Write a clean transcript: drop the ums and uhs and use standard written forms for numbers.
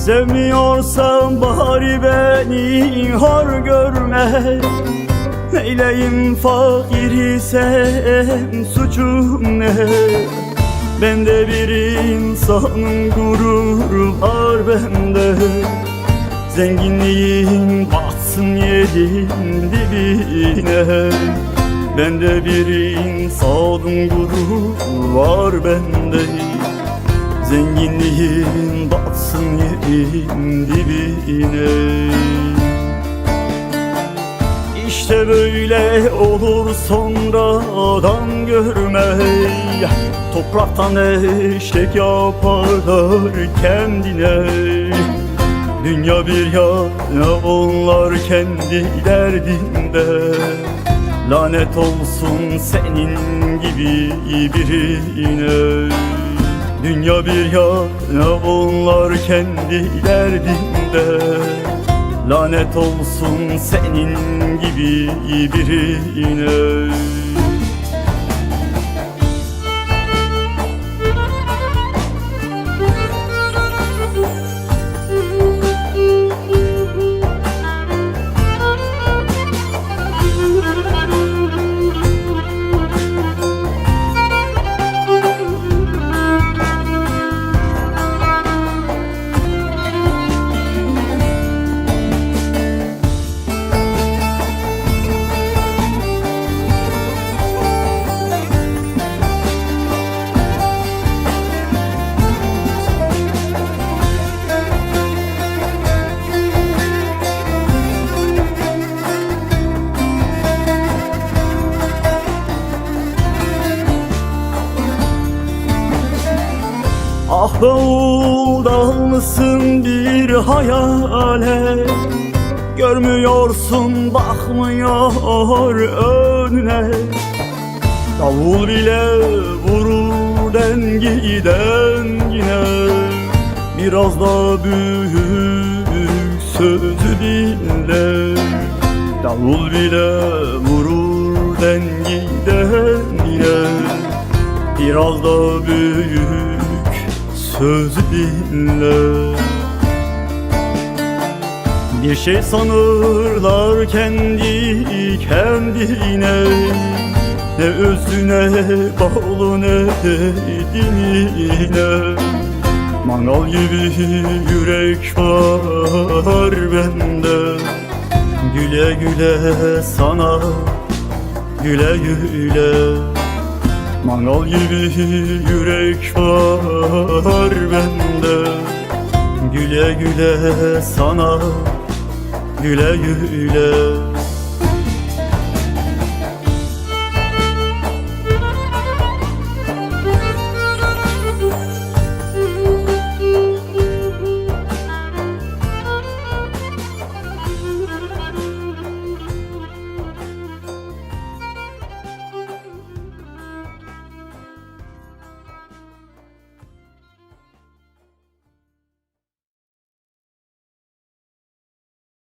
Sevmiyorsan bari beni hor görme. Neyleyim fakir isem suçum ne? Ben de bir insanım, gurur var bende. Zenginliğin batsın yerin dibine. Ben de bir insanım, gurur var bende. Zenginliğin batsın yerin dibine. İşte böyle olur sonradan görme. Topraktan eşek yaparlar kendine. Dünya bir yana, onlar kendi derdinde. Lanet olsun senin gibi birine. Dünya bir yana, onlar kendi derdinde. Lanet olsun senin gibi birine. Ah be oğul, dalmışsın bir hayale. Görmüyorsun, bakmıyor önüne. Davul bile vurur dengiden yine. Biraz daha büyük sözü dinle. Davul bile vurur dengiden yine. Biraz daha büyük sözü dinle. Bir şey sanırlar kendi kendine. Ne özüne bağlı ne dinine. Mangal gibi yürek var bende. Güle güle sana, güle güle. Mangal gibi yürek var bende. Güle güle sana, güle güle.